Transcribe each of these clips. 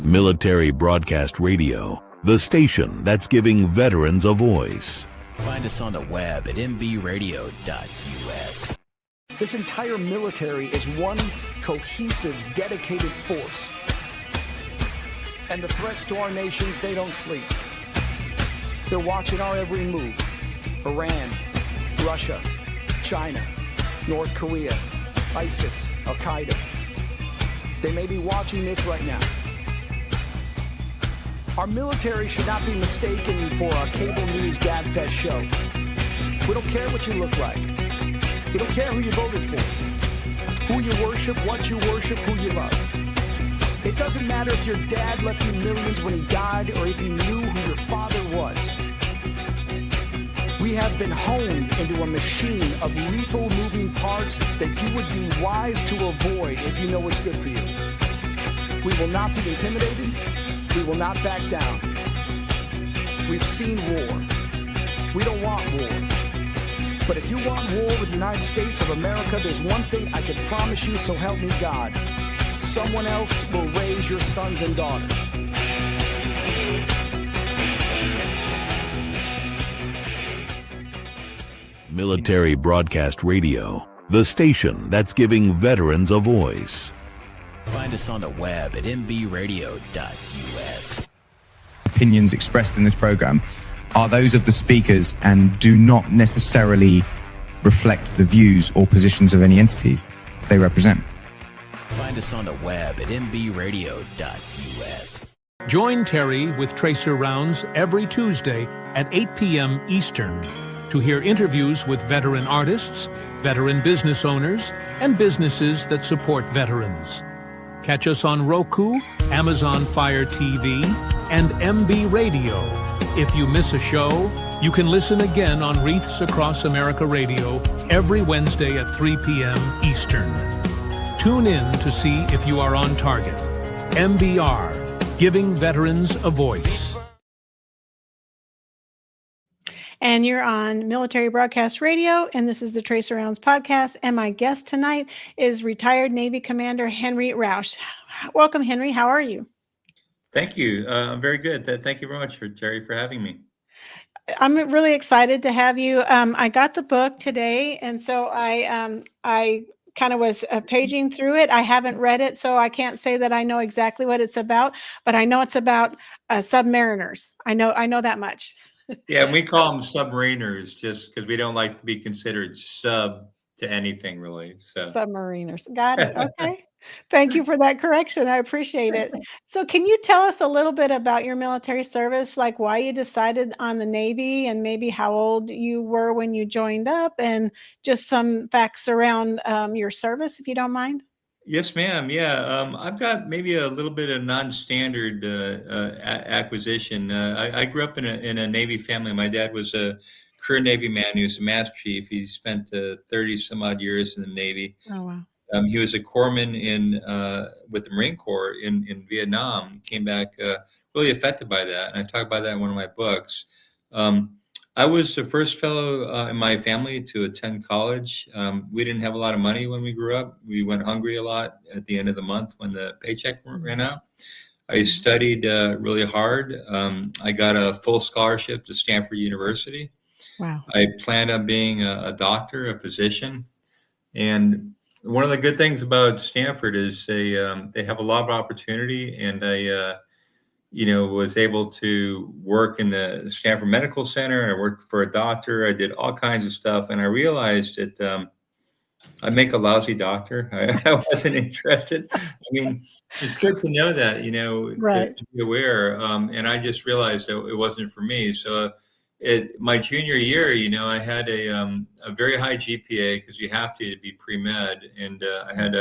Military Broadcast Radio, the station that's giving veterans a voice. Find us on the web at mbradio.us. This entire military is one cohesive, dedicated force. And the threats to our nations, they don't sleep. They're watching our every move. Iran, Russia, China, North Korea, ISIS, Al-Qaeda. They may be watching this right now. Our military should not be mistaken for a cable news gabfest show. We don't care what you look like. We don't care who you voted for, who you worship, what you worship, who you love. It doesn't matter if your dad left you millions when he died or if you knew who your father was. We have been honed into a machine of lethal moving parts that you would be wise to avoid if you know what's good for you. We will not be intimidated. We will not back down. We've seen war. We don't want war. But if you want war with the United States of America, there's one thing I can promise you, so help me God. Someone else will raise your sons and daughters. Military Broadcast Radio, the station that's giving veterans a voice. Find us on the web at mbradio.us. Opinions expressed in this program are those of the speakers and do not necessarily reflect the views or positions of any entities they represent. Find us on the web at mbradio.us. Join Terry with Tracer Rounds every Tuesday at 8 p.m. Eastern to hear interviews with veteran artists, veteran business owners, and businesses that support veterans. Catch us on Roku, Amazon Fire TV, and MB Radio. If you miss a show, you can listen again on Wreaths Across America Radio every Wednesday at 3 p.m. Eastern. Tune in to see if you are on target. MBR, giving veterans a voice. And you're on Military Broadcast Radio, and this is the Tracer Rounds podcast. And my guest tonight is retired Navy Commander Henry Rausch. Welcome, Henry. How are you? Thank you. I'm very good. Thank you very much, Terry, for having me. I'm really excited to have you. I got the book today, and so I kind of was paging through it. I haven't read it, so I can't say that I know exactly what it's about, but I know it's about submariners. I know that much. Yeah, and we call them submariners just because we don't like to be considered sub to anything, really. So Submariners. Got it. Okay. Thank you for that correction. I appreciate it. So can you tell us a little bit about your military service, like why you decided on the Navy and maybe how old you were when you joined up and just some facts around your service, if you don't mind? Yes, ma'am. Yeah, I've got maybe a little bit of non-standard acquisition. I grew up in a Navy family. My dad was a career Navy man. He was a Master Chief. He spent 30 some odd years in the Navy. Oh, wow. He was a corpsman with the Marine Corps in Vietnam. He came back really affected by that, and I talk about that in one of my books. I was the first fellow in my family to attend college. We didn't have a lot of money when we grew up. We went hungry a lot at the end of the month when the paycheck ran out. I studied really hard. I got a full scholarship to Stanford University. Wow. I planned on being a doctor, a physician. And one of the good things about Stanford is they have a lot of opportunity, and I was able to work in the Stanford Medical Center. I worked for a doctor. I did all kinds of stuff. And I realized that I make a lousy doctor. I wasn't interested. I mean, it's good to know that, Right. to be aware. And I just realized that it wasn't for me. So my junior year, I had a very high GPA because you have to be pre-med. And I had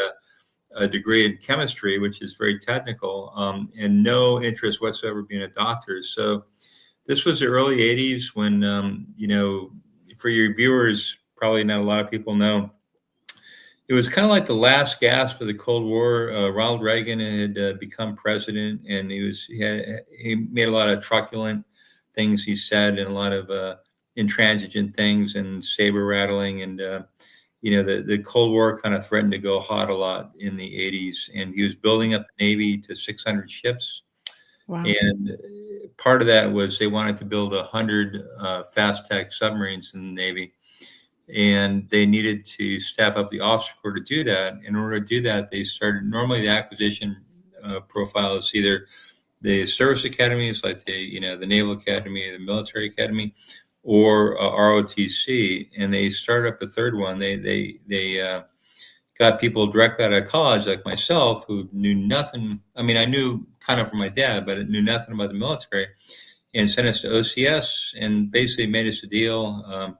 a degree in chemistry, which is very technical, and no interest whatsoever being a doctor. So this was the early 80s when, for your viewers, probably not a lot of people know, it was kind of like the last gasp of the Cold War. Ronald Reagan had become president, and he made a lot of truculent things he said, and a lot of intransigent things and saber rattling, and the Cold War kind of threatened to go hot a lot in the 80s, and he was building up the Navy to 600 ships. Wow. And part of that was they wanted to build 100 Fast Attack submarines in the Navy. And they needed to staff up the officer corps to do that. In order to do that, they started, normally the acquisition profile is either the service academies, like the Naval Academy, the Military Academy, or ROTC, and they started up a third one. They got people directly out of college, like myself, who knew nothing. I mean, I knew kind of from my dad, but I knew nothing about the military, and sent us to OCS, and basically made us a deal.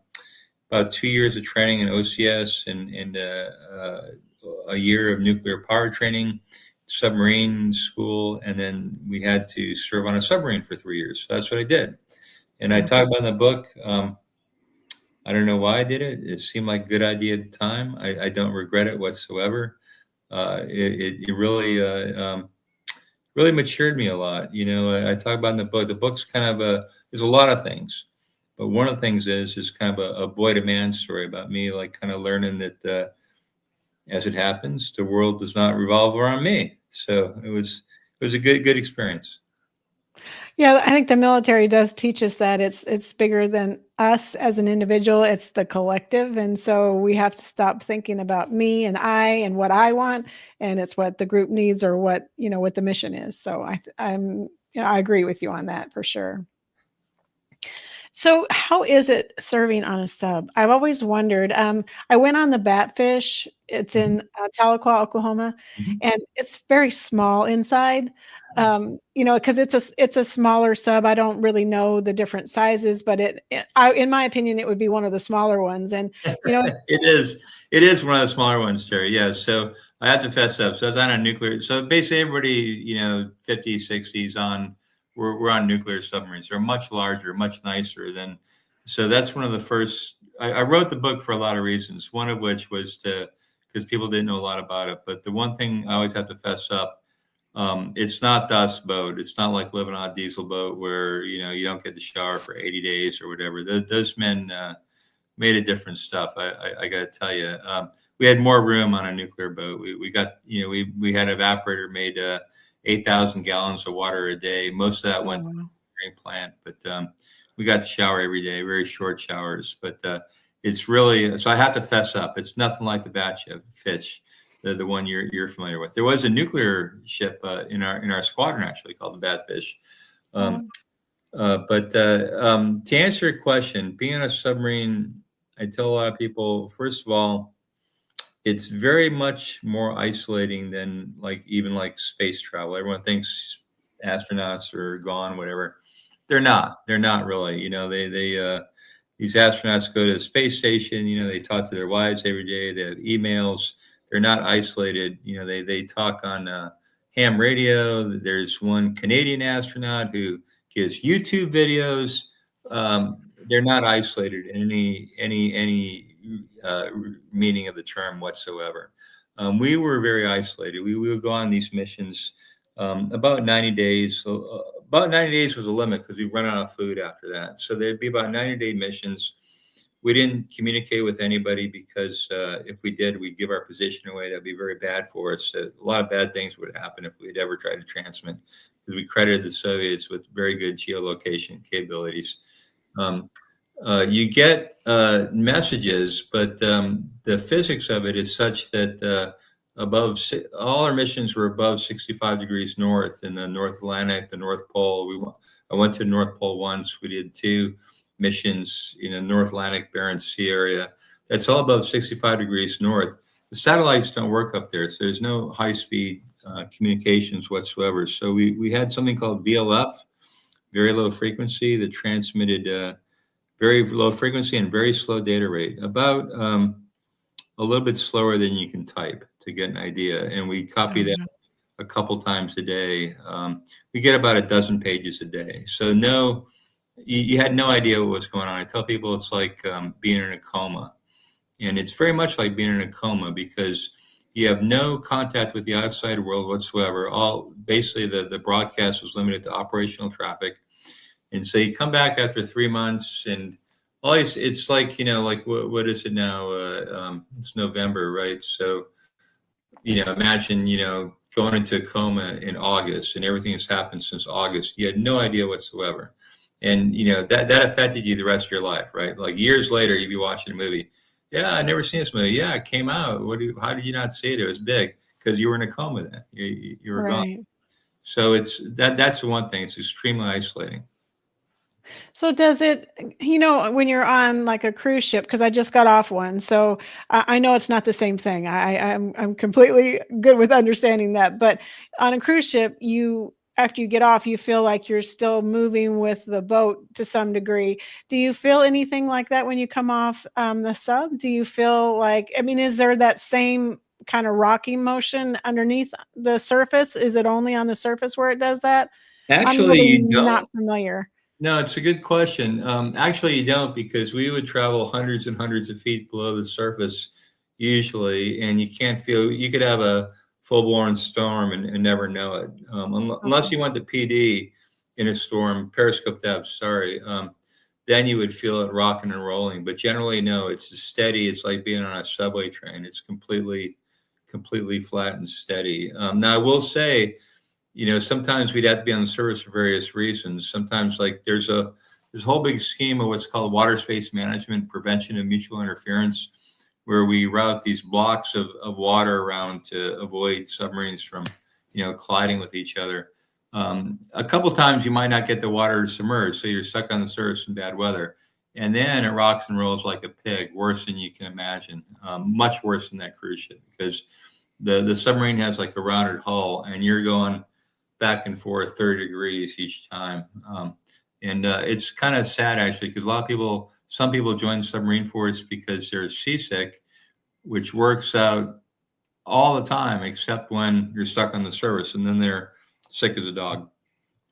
About 2 years of training in OCS, and a year of nuclear power training, submarine school, and then we had to serve on a submarine for 3 years. So that's what I did. And I talk about in the book, I don't know why I did it. It seemed like a good idea at the time. I don't regret it whatsoever. It really really matured me a lot. I talk about in the book. The book's kind of there's a lot of things, but one of the things is kind of a boy to man story about me, like kind of learning that as it happens, the world does not revolve around me. So it was a good experience. Yeah, I think the military does teach us that it's bigger than us as an individual. It's the collective, and so we have to stop thinking about me and I and what I want, and it's what the group needs or what the mission is. So I agree with you on that for sure. So how is it serving on a sub? I've always wondered. I went on the Batfish. It's in Tahlequah, Oklahoma, Mhm. and it's very small inside. Because it's a smaller sub. I don't really know the different sizes, but in my opinion, it would be one of the smaller ones. And It is one of the smaller ones, Jerry. Yeah. So I have to fess up. So I was on a nuclear. So basically, everybody, 50s, 60s on, we're on nuclear submarines. They're much larger, much nicer than. So that's one of the first. I wrote the book for a lot of reasons. One of which was because people didn't know a lot about it. But the one thing I always have to fess up. It's not dust boat. It's not like living on a diesel boat where you don't get to shower for 80 days or whatever. Those men made a different stuff. I got to tell you, we had more room on a nuclear boat. We got we had an evaporator made 8,000 gallons of water a day. Most of that went to the drinking plant, but we got to shower every day, very short showers. But it's really, so I have to fess up. It's nothing like the Batfish. The one you're familiar with. There was a nuclear ship in our squadron actually called the Batfish. But to answer your question, being on a submarine, I tell a lot of people, first of all, it's very much more isolating than even space travel. Everyone thinks astronauts are gone, whatever. They're not. They're not really. These astronauts go to the space station. They talk to their wives every day. They have emails. They're not isolated. They talk on ham radio. There's one Canadian astronaut who gives YouTube videos. They're not isolated in any meaning of the term whatsoever. We were very isolated. We would go on these missions about 90 days. So about 90 days was the limit because we run out of food after that. So there'd be about 90-day missions. We didn't communicate with anybody because if we did, we'd give our position away. That'd be very bad for us. A lot of bad things would happen if we'd ever tried to transmit, because we credited the Soviets with very good geolocation capabilities. You get messages, but the physics of it is such that all our missions were above 65 degrees north in the North Atlantic, the North Pole. I went to the North Pole once. We did 2 missions in the North Atlantic Barents Sea area. That's all above 65 degrees north. The satellites don't work up there, so there's no high-speed communications whatsoever. So we had something called VLF, very low frequency, that transmitted very low frequency and very slow data rate, about a little bit slower than you can type, to get an idea. And we copy that a couple times a day. We get about a dozen pages a day. So you had no idea what was going on. I tell people it's like being in a coma. And it's very much like being in a coma because you have no contact with the outside world whatsoever. Basically, the broadcast was limited to operational traffic. And so you come back after 3 months and it's like, what is it now? It's November, right? So imagine, going into a coma in August and everything that's happened since August. You had no idea whatsoever. And, that affected you the rest of your life, right? Like years later, you'd be watching a movie. Yeah, I never seen this movie. Yeah, it came out. How did you not see it? It was big because you were in a coma then. You were gone. Right. So that's the one thing. It's extremely isolating. So does it, when you're on like a cruise ship, because I just got off one, so I know it's not the same thing. I'm completely good with understanding that. But on a cruise ship, after you get off, you feel like you're still moving with the boat to some degree. Do you feel anything like that when you come off the sub? Do you feel like, is there that same kind of rocking motion underneath the surface? Is it only on the surface where it does that? I'm Actually, really you don't. not familiar. No, it's a good question. Actually, you don't, because we would travel hundreds and hundreds of feet below the surface usually, and you can't feel. You could have a full-blown storm and never know it, unless you went to PD in a storm, periscope depth. Sorry, then you would feel it rocking and rolling. But generally, no, it's steady. It's like being on a subway train. It's completely flat and steady. Now, I will say, sometimes we'd have to be on the surface for various reasons. Sometimes, like there's a whole big scheme of what's called water space management, prevention of mutual interference, where we route these blocks of water around to avoid submarines from, colliding with each other. A couple times you might not get the water submerged, so you're stuck on the surface in bad weather. And then it rocks and rolls like a pig, worse than you can imagine, much worse than that cruise ship, because the submarine has like a rounded hull, and you're going back and forth 30 degrees each time. And it's kind of sad, actually, because some people join the submarine force because they're seasick, which works out all the time, except when you're stuck on the surface, and then they're sick as a dog.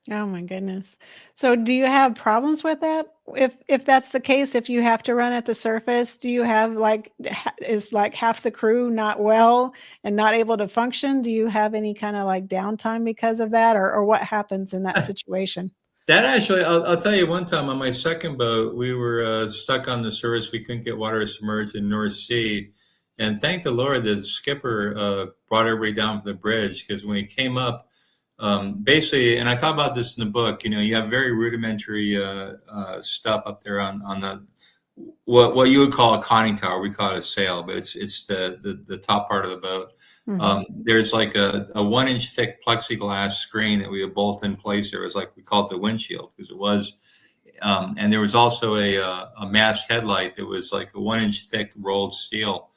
Oh my goodness. So do you have problems with that? If that's the case, if you have to run at the surface, do you have is like half the crew not well and not able to function? Do you have any kind of like downtime because of that, or what happens in that situation? That actually, I'll tell you, one time on my second boat, we were stuck on the surface. We couldn't get water submerged in the North Sea. And thank the Lord, the skipper brought everybody down from the bridge, because when we came up, basically, and I talk about this in the book, you have very rudimentary stuff up there on the what you would call a conning tower. We call it a sail, but it's the top part of the boat. Mm-hmm. There's like a 1-inch thick plexiglass screen that we would bolt in place. There was we call it the windshield, because it was, and there was also a mast headlight that was like a 1-inch thick rolled steel.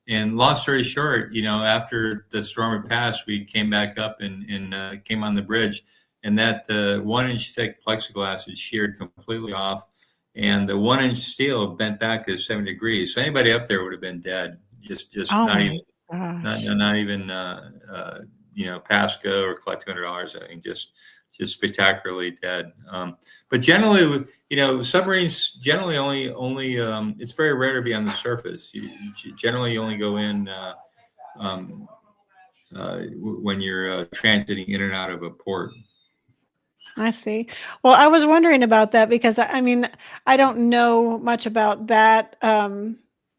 And long story short, after the storm had passed, we came back up and came on the bridge, and that 1-inch thick plexiglass had sheared completely off, and the 1-inch steel bent back to 7 degrees. So anybody up there would have been dead. Just not even pass go or collect $200. I think just spectacularly dead. But generally, submarines generally only it's very rare to be on the surface. You generally only go in when you're transiting in and out of a port. I see. Well, I was wondering about that because I don't know much about that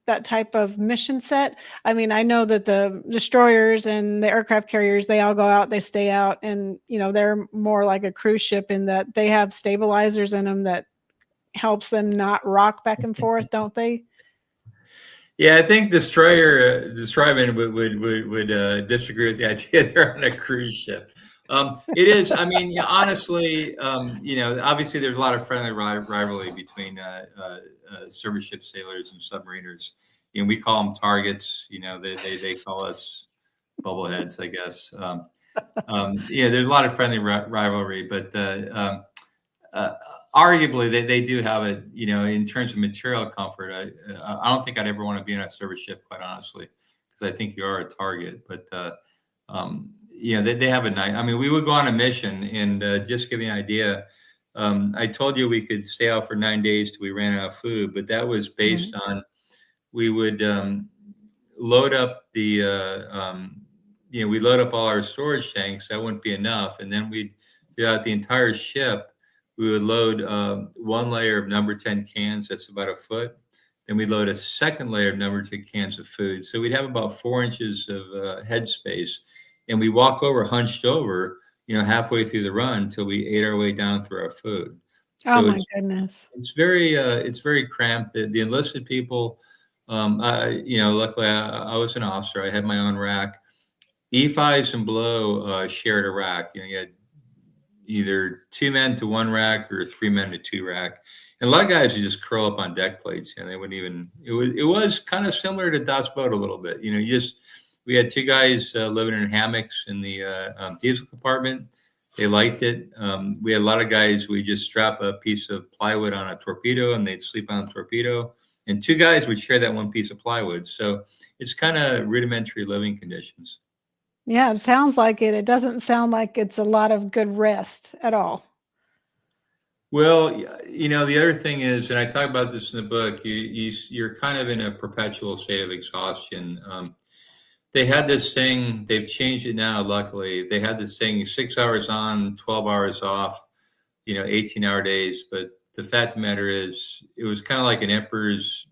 that type of mission set. I know that the destroyers and the aircraft carriers, they all go out, they stay out, and they're more like a cruise ship in that they have stabilizers in them that helps them not rock back and forth, don't they? Yeah, I think destroyermen would disagree with the idea they're on a cruise ship. It is. Honestly, obviously there's a lot of friendly rivalry between surface ship sailors and submariners. We call them targets. They call us bubbleheads, I guess. There's a lot of friendly rivalry, but arguably they do have it. In terms of material comfort, I don't think I'd ever want to be on a surface ship, quite honestly, because I think you are a target. But they have a night. We would go on a mission, and just give you an idea, I told you we could stay out for 9 days till we ran out of food, but that was based on, we would load up we load up all our storage tanks. That wouldn't be enough, and then throughout the entire ship, we would load 1 layer of number 10 cans. That's about a foot, Then we'd load a second layer of number 2 cans of food. So we'd have about 4 inches of headspace, and we walk over, hunched over, halfway through the run until we ate our way down through our food. Oh So my goodness. it's very cramped. The enlisted people, luckily I was an officer. I had my own rack. E5s and below shared a rack. You had either 2 men to 1 rack or 3 men to 2 rack. And a lot of guys would just curl up on deck plates. They wouldn't even. It was kind of similar to Das Boat a little bit. We had 2 guys living in hammocks in the diesel compartment. They liked it. We had a lot of guys. We just strap a piece of plywood on a torpedo, and they'd sleep on the torpedo. And 2 guys would share that one piece of plywood. So it's kind of rudimentary living conditions. Yeah, it sounds like it. It doesn't sound like it's a lot of good rest at all. Well, the other thing is, and I talk about this in the book, you're kind of in a perpetual state of exhaustion. They had this thing, they've changed it now, luckily. They had this thing, 6 hours on, 12 hours off, 18-hour days. But the fact of the matter is, it was kind of like an emperor's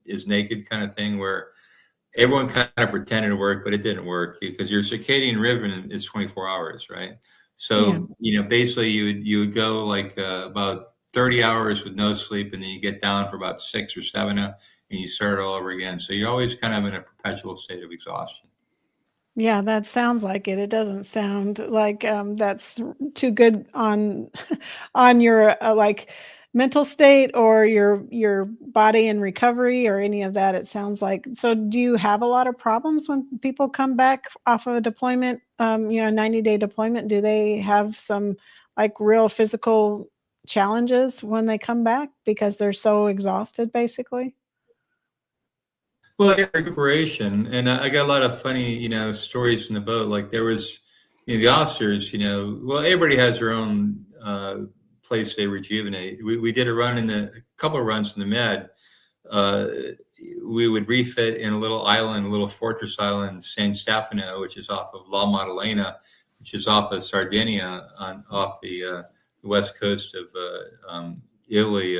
is naked kind of thing, where everyone kind of pretended to work, but it didn't work, because your circadian rhythm is 24 hours, right? So, basically you would go like about 30 hours with no sleep, and then you get down for about 6 or 7, and you start all over again. So you're always kind of in a perpetual state of exhaustion. Yeah, that sounds like it. It doesn't sound like that's too good on on your like mental state or your body in recovery or any of that. It sounds like. So do you have a lot of problems when people come back off of a deployment, 90-day deployment? Do they have some like real physical challenges when they come back because they're so exhausted, basically? Well, yeah, recuperation, and I got a lot of funny, stories in the boat. Like there was, the officers, well, everybody has their own place they rejuvenate. We did a couple of runs in the Med. We would refit in a little fortress island, San Stefano, which is off of La Maddalena, which is off of Sardinia, off the west coast of Italy,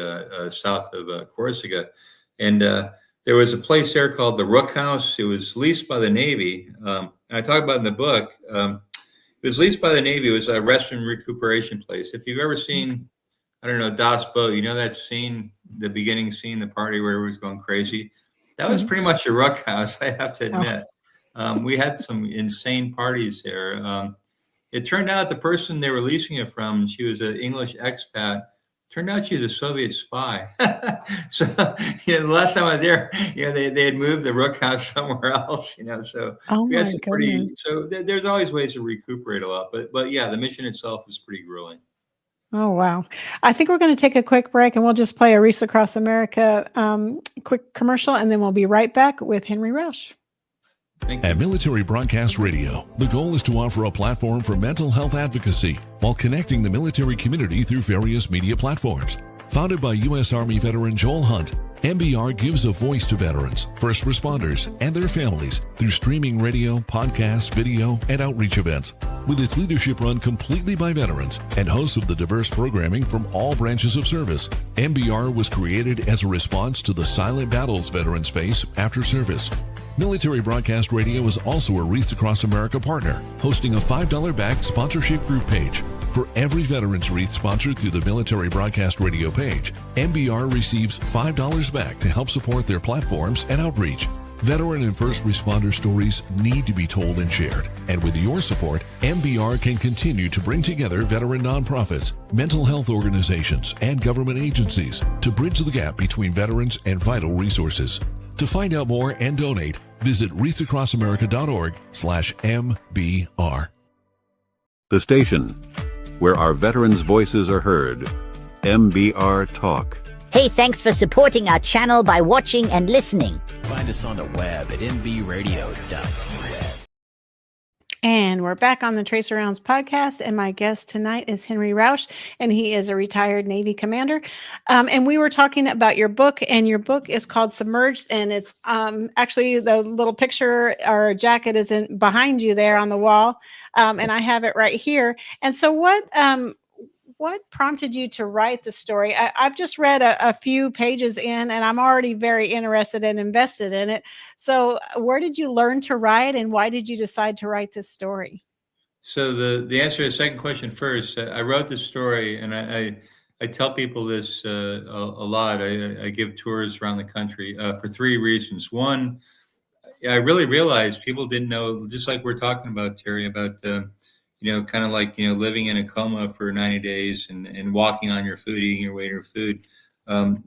south of Corsica, and there was a place there called the Rook House. It was leased by the Navy. And I talk about in the book, it was leased by the Navy. It was a rest and recuperation place. If you've ever seen, I don't know, Das Boat, that scene, the beginning scene, the party where everyone's going crazy? That was pretty much a Rook House, I have to admit. We had some insane parties there. It turned out the person they were leasing it from, she was an English expat. Turned out she's a Soviet spy. So, the last time I was there, they had moved the Rook House somewhere else, so we had some there's always ways to recuperate a lot, but yeah, the mission itself is pretty grueling. Oh, wow. I think we're going to take a quick break, and we'll just play a Reese Across America quick commercial, and then we'll be right back with Henry Rausch. At Military Broadcast Radio, the goal is to offer a platform for mental health advocacy while connecting the military community through various media platforms. Founded by U.S. Army veteran Joel Hunt, MBR gives a voice to veterans, first responders, and their families through streaming radio, podcast, video, and outreach events. With its leadership run completely by veterans and hosts of the diverse programming from all branches of service, MBR was created as a response to the silent battles veterans face after service. Military Broadcast Radio is also a Wreaths Across America partner, hosting a $5 backed sponsorship group page. For every veteran's wreath sponsored through the Military Broadcast Radio page, MBR receives $5 back to help support their platforms and outreach. Veteran and first responder stories need to be told and shared. And with your support, MBR can continue to bring together veteran nonprofits, mental health organizations, and government agencies to bridge the gap between veterans and vital resources. To find out more and donate, visit wreathsacrossamerica.org/MBR. The station where our veterans' voices are heard. MBR Talk. Hey, thanks for supporting our channel by watching and listening. Find us on the web at mbradio.net. And we're back on the Tracer Rounds podcast, and my guest tonight is Henry Rausch, and he is a retired Navy commander. And we were talking about your book, and your book is called Submerged, and it's actually the little picture or jacket is behind you there on the wall, and I have it right here. And so what what prompted you to write the story? I've just read a few pages in, and I'm already very interested and invested in it. So, where did you learn to write, and why did you decide to write this story? So the answer to the second question first, I wrote the story, and I tell people this a lot. I give tours around the country for three reasons. One, I really realized people didn't know, just like we're talking about, Terry, about kind of like living in a coma for 90 days and walking on your food, eating your way to your food.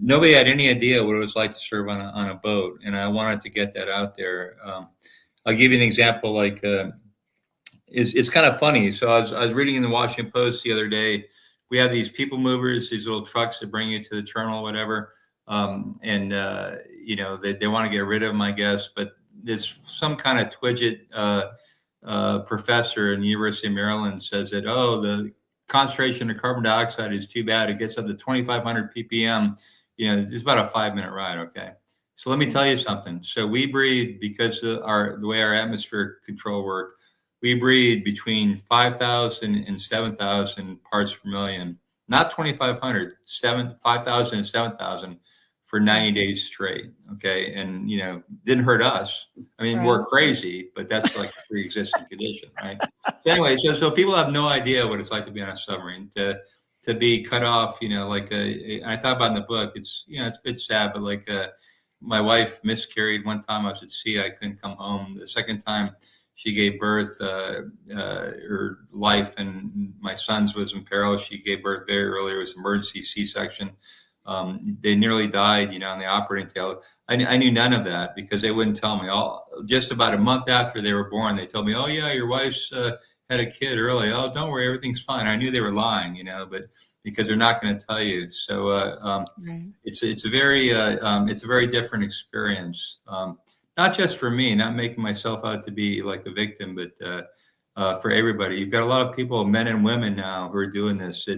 Nobody had any idea what it was like to serve on a boat, and I wanted to get that out there. I'll give you an example. Like it's kind of funny. So I was reading in the Washington Post the other day. We have these people movers, these little trucks that bring you to the terminal, whatever, and they want to get rid of them, I guess, but there's some kind of twidget professor in the University of Maryland says that, the concentration of carbon dioxide is too bad. It gets up to 2,500 ppm. It's about a 5-minute ride. Okay. So let me tell you something. So we breathe, because of the way our atmospheric control work, we breathe between 5,000 and 7,000 parts per million, not 2,500, 5,000 and 7,000 for 90 days straight. Okay. And, didn't hurt us. I mean, Right. we're crazy, but that's like a pre-existing condition. Right. So anyway, so people have no idea what it's like to be on a submarine, to be cut off, I thought about in the book, it's a bit sad, but like, my wife miscarried one time. I was at sea. I couldn't come home. The second time she gave birth, her life and my son's was in peril. She gave birth very early. It was an emergency C-section. They nearly died, on the operating table. I knew none of that because they wouldn't tell me. Just about a month after they were born, they told me, "Oh yeah, your wife's had a kid early. Oh, don't worry, everything's fine." I knew they were lying, but because they're not going to tell you. So Right. it's a very different experience. Not just for me, not making myself out to be like a victim, but for everybody. You've got a lot of people, men and women now, who are doing this.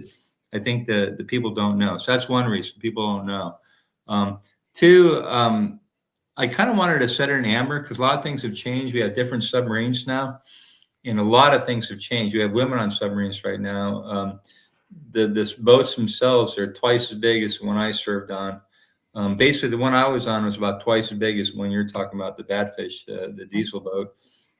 I think the people don't know. So that's one reason people don't know. Two, I kind of wanted to set it in amber because a lot of things have changed. We have different submarines now, and a lot of things have changed. We have women on submarines right now. The boats themselves are twice as big as the one I served on. Basically, the one I was on was about twice as big as when you're talking about the Badfish, the diesel boat.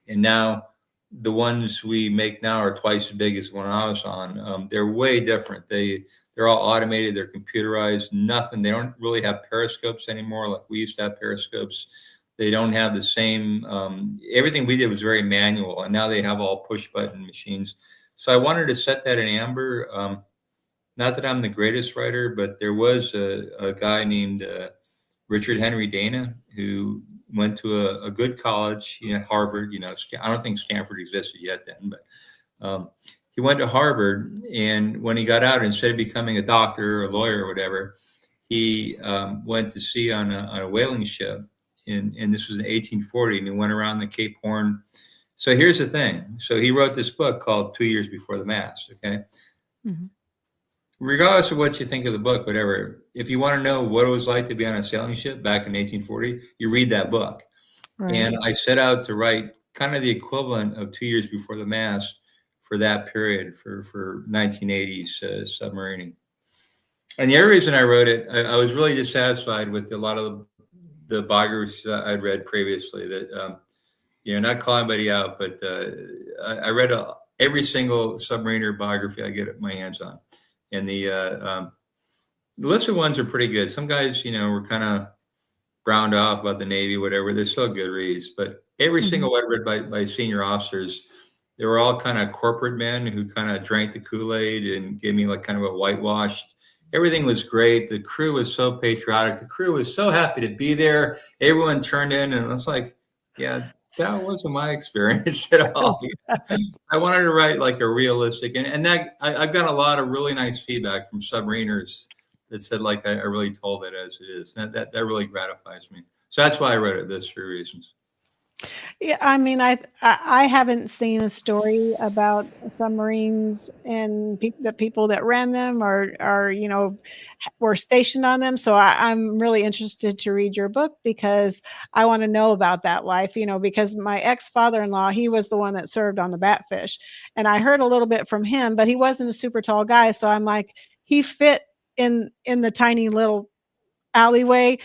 And now the ones we make now are twice as big as the one I was on. They're way different. They're all automated. They're computerized. Nothing. They don't really have periscopes anymore like we used to have periscopes. They don't have the same. Everything we did was very manual, and now they have all push button machines. So I wanted to set that in amber. Not that I'm the greatest writer, but there was a guy named Richard Henry Dana who went to a good college, Harvard. I don't think Stanford existed yet then, but he went to Harvard. And when he got out, instead of becoming a doctor or a lawyer or whatever, he went to sea on a whaling ship. And this was in 1840, and he went around the Cape Horn. So here's the thing. So he wrote this book called 2 Years Before the Mast. Okay. Mm-hmm. Regardless of what you think of the book, whatever, if you want to know what it was like to be on a sailing ship back in 1840, you read that book. Right. And I set out to write kind of the equivalent of 2 Years Before the Mast for that period, for 1980s submarining. And the other reason I wrote it, I was really dissatisfied with a lot of the biographies I'd read previously that, not calling anybody out, but I read every single submariner biography I get my hands on. And the lesser ones are pretty good. Some guys, were kind of browned off about the Navy, whatever. They're still good reads. But every single one read by senior officers, they were all kind of corporate men who kind of drank the Kool-Aid and gave me like kind of a whitewashed. Everything was great. The crew was so patriotic. The crew was so happy to be there. Everyone turned in, and it's like, yeah, that wasn't my experience at all. I wanted to write like a realistic, and that I've got a lot of really nice feedback from submariners that said like I really told it as it is. That really gratifies me. So that's why I wrote it. Those three reasons. Yeah, I mean, I haven't seen a story about submarines and the people that ran them or were stationed on them. So I'm really interested to read your book because I want to know about that life. Because my ex father-in-law, he was the one that served on the Batfish, and I heard a little bit from him, but he wasn't a super tall guy. So I'm like, he fit in the tiny little alleyway,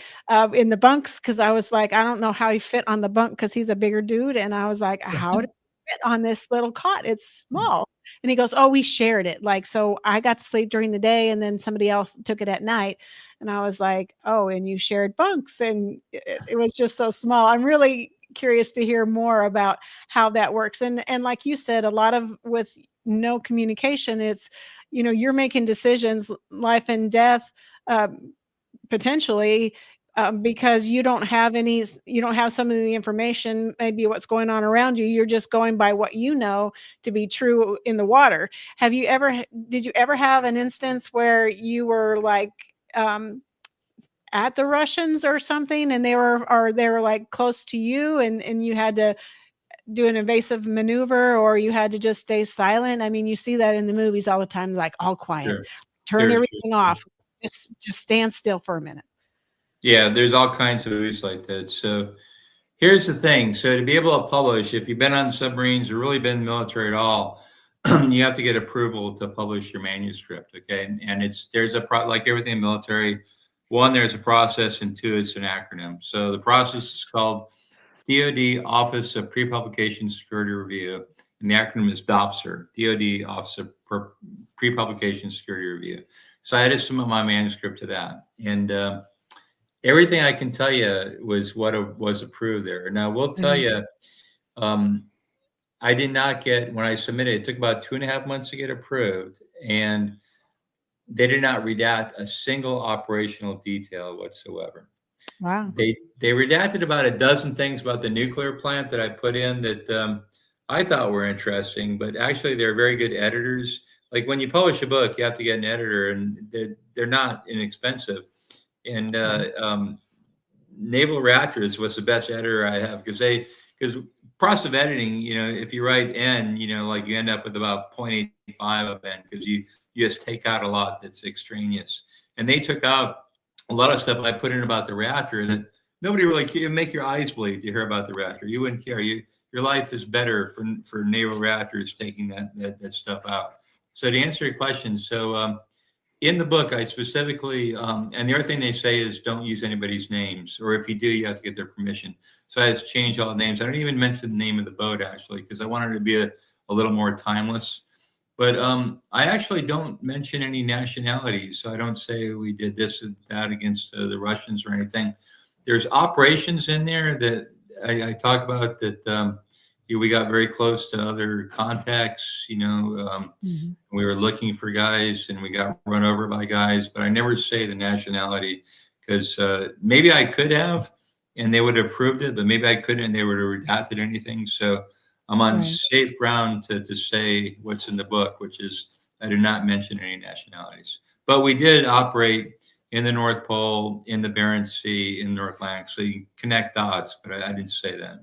in the bunks, because I was like, I don't know how he fit on the bunk because he's a bigger dude, and I was like, "How did he fit on this little cot? It's small." And he goes, "Oh, we shared it, like, so I got to sleep during the day, and then somebody else took it at night." And I was like, "Oh, and you shared bunks," and it was just so small. I'm really curious to hear more about how that works, and like you said, a lot of with no communication, it's, you're making decisions, life and death, um, potentially, because you don't have some of the information, maybe what's going on around you. You're just going by what you know to be true in the water. Did you ever have an instance where you were like, um, at the Russians or something, and they were like close to you, and you had to do an evasive maneuver, or you had to just stay silent? I mean, you see that in the movies all the time, like, all quiet, Sure, turn sure, everything sure. off, just stand still for a minute. Yeah, there's all kinds of movies like that. So here's the thing. So to be able to publish, if you've been on submarines or really been in the military at all, you have to get approval to publish your manuscript. Okay, and there's like everything in military. One, there's a process, and two, it's an acronym. So the process is called DoD Office of Pre-Publication Security Review, and the acronym is DOPSR, DoD Office of Pre-Publication Security Review. So I had to submit my manuscript to that, and everything I can tell you was what was approved there. Now, we'll tell Mhm. you, um, I did not get, when I submitted, it took about 2.5 months to get approved, and they did not redact a single operational detail whatsoever. Wow. They redacted about a dozen things about the nuclear plant that I put in that I thought were interesting, but actually they're very good editors. Like when you publish a book, you have to get an editor, and they're not inexpensive. And Right. Naval Reactors was the best editor I have because process of editing, if you write N, like you end up with about 0.85 of N because you just take out a lot that's extraneous. And they took out a lot of stuff I put in about the reactor that nobody really can make your eyes bleed to hear about the reactor. You wouldn't care. Your life is better for naval reactors taking that stuff out. So to answer your question, so in the book, I specifically, and the other thing they say is don't use anybody's names, or if you do, you have to get their permission. So I had to change all the names. I don't even mention the name of the boat actually, because I wanted it to be a little more timeless. But I actually don't mention any nationalities. So I don't say we did this and that against the Russians or anything. There's operations in there that I talk about that we got very close to other contacts. Mhm. We were looking for guys and we got run over by guys, but I never say the nationality because maybe I could have and they would have approved it, but maybe I couldn't and they would have redacted anything. So I'm on Right. safe ground to say what's in the book, which is I did not mention any nationalities. But we did operate in the North Pole, in the Barents Sea, in the North Atlantic. So you connect dots, but I didn't say that.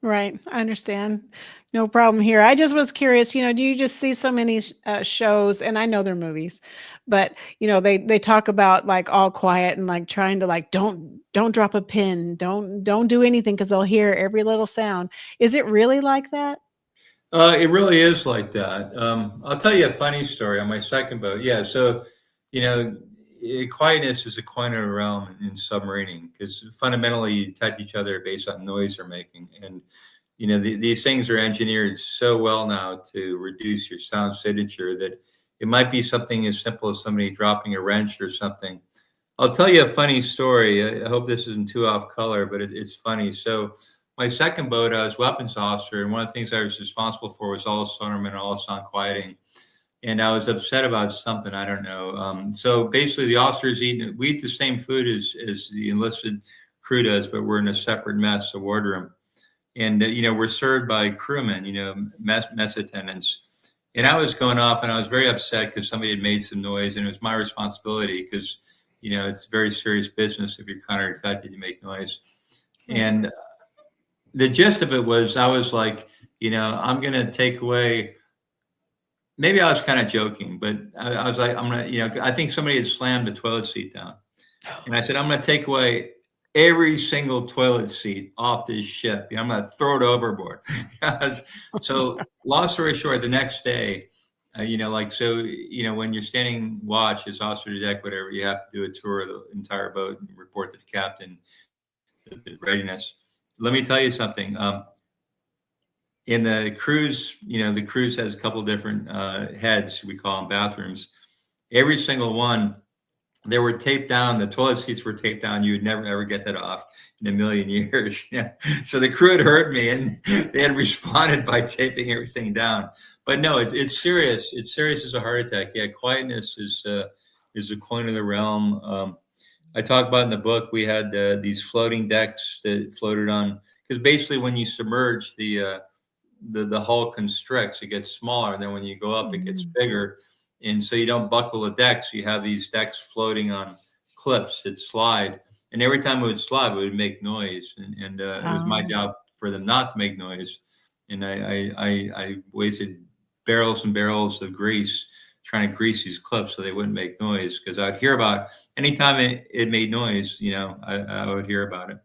Right. I understand. No problem here. I just was curious, do you just see so many shows, and I know they're movies, but they talk about like all quiet and like trying to like don't drop a pin, don't do anything because they'll hear every little sound. Is it really like that? It really is like that. I'll tell you a funny story on my second boat. Yeah, so you know, quietness is a coin of a realm in submarining because fundamentally you detect each other based on noise they're making, and these things are engineered so well now to reduce your sound signature that it might be something as simple as somebody dropping a wrench or something. I'll tell you a funny story. I hope this isn't too off color, but it's funny. So my second boat, I was weapons officer, and one of the things I was responsible for was all sonarmen and all sound quieting. And I was upset about something. I don't know. So basically, the officers we eat the same food as the enlisted crew does, but we're in a separate mess, a wardroom. And we're served by crewmen, mess attendants. And I was going off, and I was very upset because somebody had made some noise, and it was my responsibility because it's very serious business if you're counterdetected, you make noise. Right. And the gist of it was, I was like, I'm going to take away, maybe I was kind of joking, but I was like, I'm going to, I think somebody had slammed the toilet seat down. And I said, I'm going to take away every single toilet seat off this ship. I'm going to throw it overboard. So long story short, the next day, when you're standing watch as officer to deck, whatever, you have to do a tour of the entire boat and report to the captain the readiness. Let me tell you something. In the cruise, the cruise has a couple of different heads. We call them bathrooms. Every single one, they were taped down. The toilet seats were taped down. You would never, ever get that off in a million years. Yeah. So the crew had heard me, and they had responded by taping everything down. But no, it's serious. It's serious as a heart attack. Yeah, quietness is the coin of the realm. I talk about in the book, we had these floating decks that floated on, because basically when you submerge, the hull constricts, it gets smaller. And then when you go up, it gets bigger. And so you don't buckle the decks. You have these decks floating on cliffs that slide. And every time it would slide, it would make noise. And it was my job for them not to make noise. And I wasted barrels and barrels of grease trying to grease these cliffs so they wouldn't make noise. Because I'd hear about anytime it made noise, I would hear about it.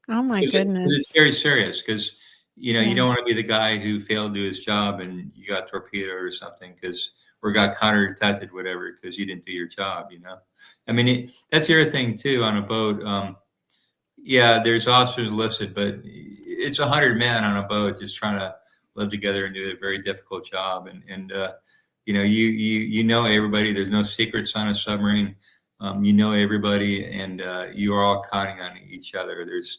Oh my goodness. It's very serious because, you don't want to be the guy who failed to do his job and you got torpedoed or something or got counter detected, whatever, because you didn't do your job, I mean, that's the other thing too on a boat. There's officers listed, but it's 100 men on a boat just trying to live together and do a very difficult job. And you know everybody. There's no secrets on a submarine. You know everybody, and you are all counting on each other. There's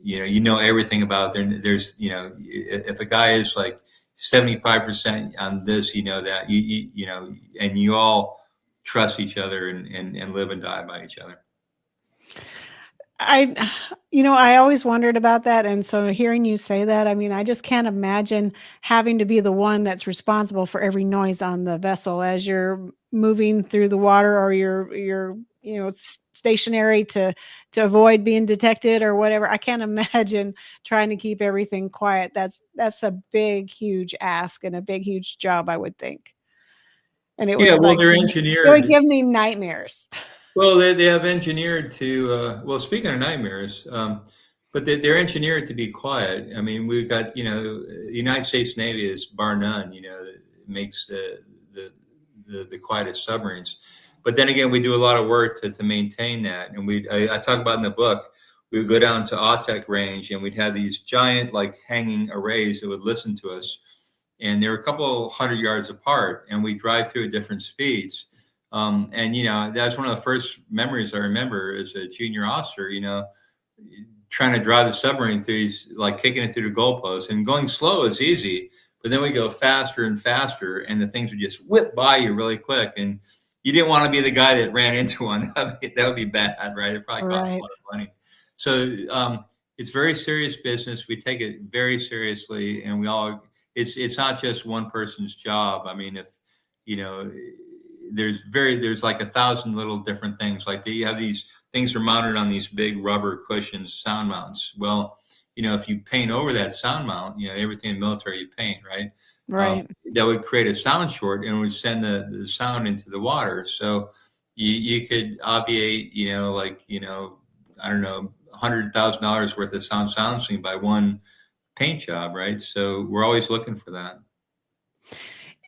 you know everything about there. There's if a guy is like 75% on this, that and you all trust each other and live and die by each other. I always wondered about that. And so hearing you say that, I mean, I just can't imagine having to be the one that's responsible for every noise on the vessel as you're moving through the water, or you're stationary to avoid being detected or whatever. I can't imagine trying to keep everything quiet. That's a big, huge ask and a big, huge job, I would think. And it would, they're engineered. It would give me nightmares. Well, they have engineered to, speaking of nightmares, but they're engineered to be quiet. I mean, we've got, the United States Navy is bar none, makes the quietest submarines. But then again, we do a lot of work to maintain that. And I talk about in the book, we would go down to AUTEC range and we'd have these giant hanging arrays that would listen to us. And they're a couple 100 yards apart, and we drive through at different speeds. That's one of the first memories I remember as a junior officer, trying to drive the submarine through these, kicking it through the goalposts, and going slow is easy, but then we go faster and faster and the things would just whip by you really quick. And you didn't want to be the guy that ran into one. That would be bad, right? It probably costs a lot of money. So it's very serious business. We take it very seriously, and it's not just one person's job. I mean, if, there's like 1,000 little different things. Like they have these things are mounted on these big rubber cushions, sound mounts. Well, if you paint over that sound mount, everything in the military you paint, right? Right. That would create a sound short and would send the sound into the water. So you could obviate, I don't know, $100,000 worth of sound scene by one paint job, right? So we're always looking for that.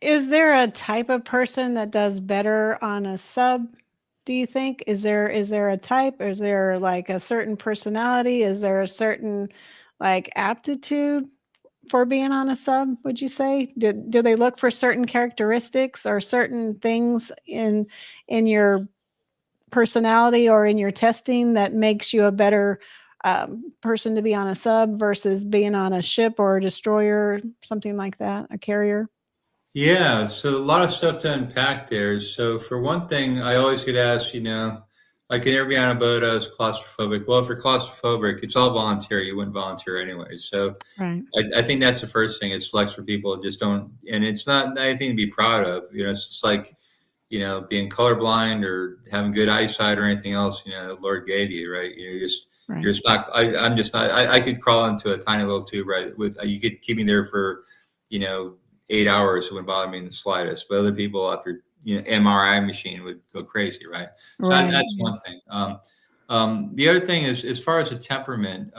Is there a type of person that does better on a sub, do you think? Is there a type? Is there a certain personality? Is there a certain aptitude for being on a sub, would you say? Do they look for certain characteristics or certain things in your personality or in your testing that makes you a better person to be on a sub versus being on a ship or a destroyer, something like that, a carrier? Yeah, so a lot of stuff to unpack there. So for one thing, I always get asked, I can never be on a boat, I was claustrophobic. Well, if you're claustrophobic, it's all voluntary. You wouldn't volunteer anyway. So right. I think that's the first thing. It selects for people just don't, and it's not anything to be proud of. It's just like, being colorblind or having good eyesight or anything else, the Lord gave you, right? Right. You're just not. I'm just not. I could crawl into a tiny little tube, right? You could keep me there for, 8 hours. It wouldn't bother me in the slightest. But other people, after MRI machine, would go crazy, right? So Right. that's one thing. The other thing is, as far as the temperament,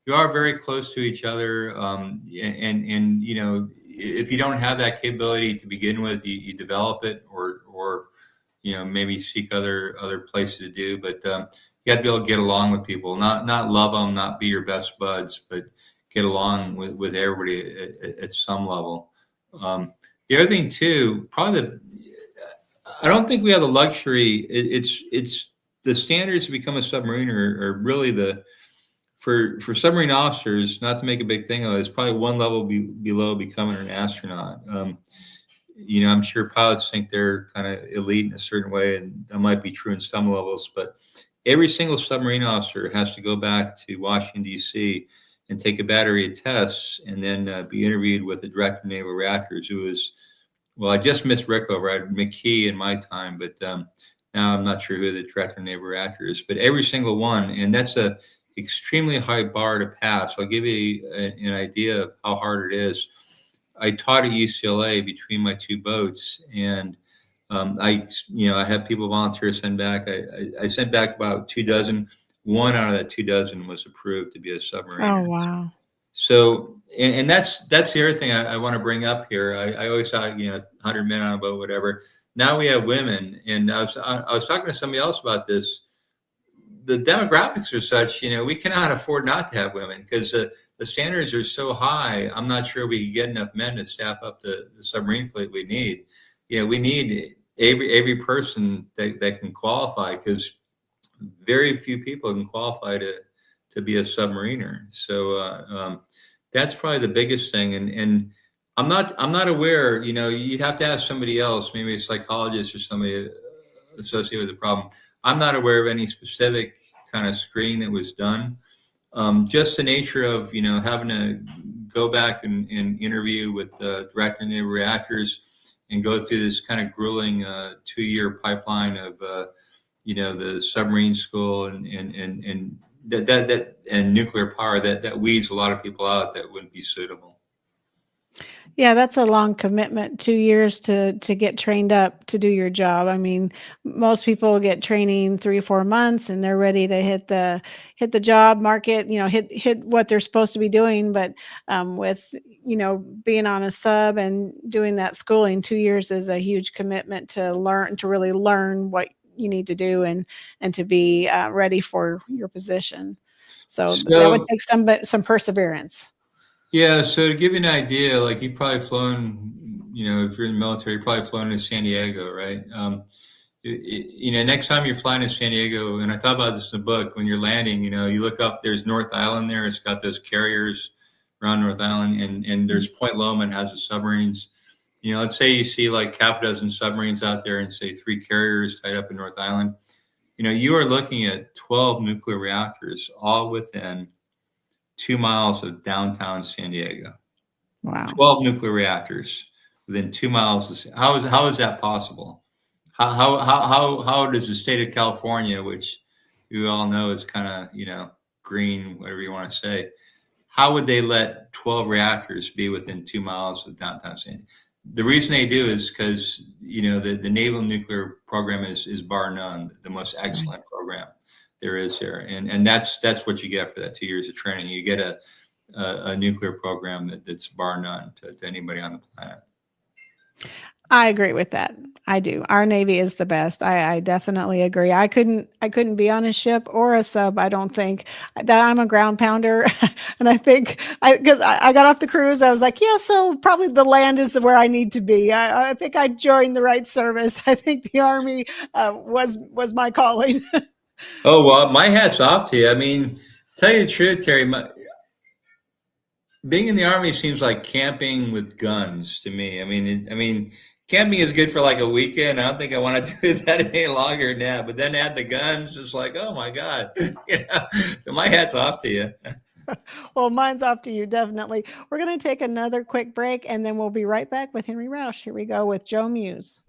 you are very close to each other, and if you don't have that capability to begin with, you develop it, or maybe seek other places to do. But you got to be able to get along with people, not love them, not be your best buds, but get along with everybody at some level. The other thing too, probably I don't think we have the luxury. It's the standards to become a submariner are really for submarine officers. Not to make a big thing of it, it's probably one level below becoming an astronaut. I'm sure pilots think they're kind of elite in a certain way, and that might be true in some levels, but every single submarine officer has to go back to Washington, D.C. and take a battery of tests, and then be interviewed with the Director of Naval Reactors, who is, I just missed Rickover. I had McKee in my time, but now I'm not sure who the Director of Naval Reactor is, but every single one, and that's a extremely high bar to pass. I'll give you an idea of how hard it is. I taught at UCLA between my two boats, and I had people volunteer send back. I sent back about 24. One out of that 24 was approved to be a submariner. Oh, wow. So, and that's the other thing I want to bring up here. I always thought, 100 men on a boat, whatever. Now we have women, and I was talking to somebody else about this. The demographics are such, we cannot afford not to have women, because the standards are so high. I'm not sure we can get enough men to staff up the submarine fleet we need. We need every person that can qualify, because very few people can qualify to be a submariner. So that's probably the biggest thing. And I'm not aware. You'd have to ask somebody else, maybe a psychologist or somebody associated with the problem. I'm not aware of any specific kind of screening that was done. Just the nature of having to go back and interview with the Director of Naval Reactors and go through this kind of grueling 2-year pipeline of the submarine school and that and nuclear power that weeds a lot of people out that wouldn't be suitable. Yeah, that's a long commitment, 2 years to get trained up to do your job. I mean, most people get training 3 or 4 months and they're ready to hit the job market, hit what they're supposed to be doing. But with, being on a sub and doing that schooling, 2 years is a huge commitment to really learn what you need to do and to be ready for your position. So that would take some perseverance. Yeah, so to give you an idea, like you've probably flown, if you're in the military, you've probably flown to San Diego, right? Next time you're flying to San Diego, and I thought about this in the book, when you're landing, you look up, there's North Island there. It's got those carriers around North Island, and there's Point Loma has the submarines. Let's say you see like half a dozen submarines out there and say 3 carriers tied up in North Island. You are looking at 12 nuclear reactors, all within 2 miles of downtown San Diego. Wow. 12 nuclear reactors within 2 miles. How is that possible? How does the state of California, which you all know is kind of, green, whatever you want to say, how would they let 12 reactors be within 2 miles of downtown San Diego? The reason they do is because, the naval nuclear program is bar none, the most excellent program there is there. And that's what you get for that 2 years of training. You get a nuclear program that's bar none to anybody on the planet. I agree with that. I do. Our Navy is the best. I definitely agree. I couldn't be on a ship or a sub. I don't think that I'm a ground pounder. And I think because I got off the cruise, I was like, yeah, so probably the land is where I need to be. I think I joined the right service. I think the Army was my calling. Oh, well, my hat's off to you. I mean, tell you the truth, Terry, being in the Army seems like camping with guns to me. I mean, camping is good for like a weekend. I don't think I want to do that any longer than that. But then add the guns, it's like, oh my God. So my hat's off to you. Well, mine's off to you, definitely. We're going to take another quick break, and then we'll be right back with Henry Rausch. Here we go with Joe Muse.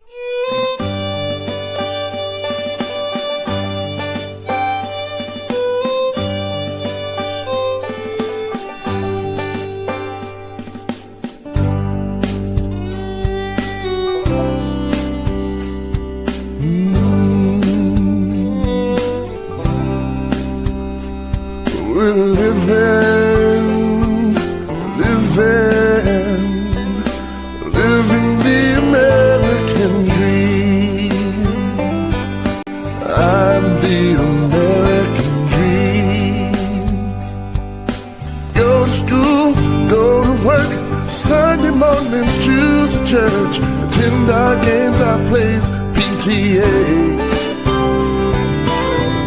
Tender games I plays, PTAs.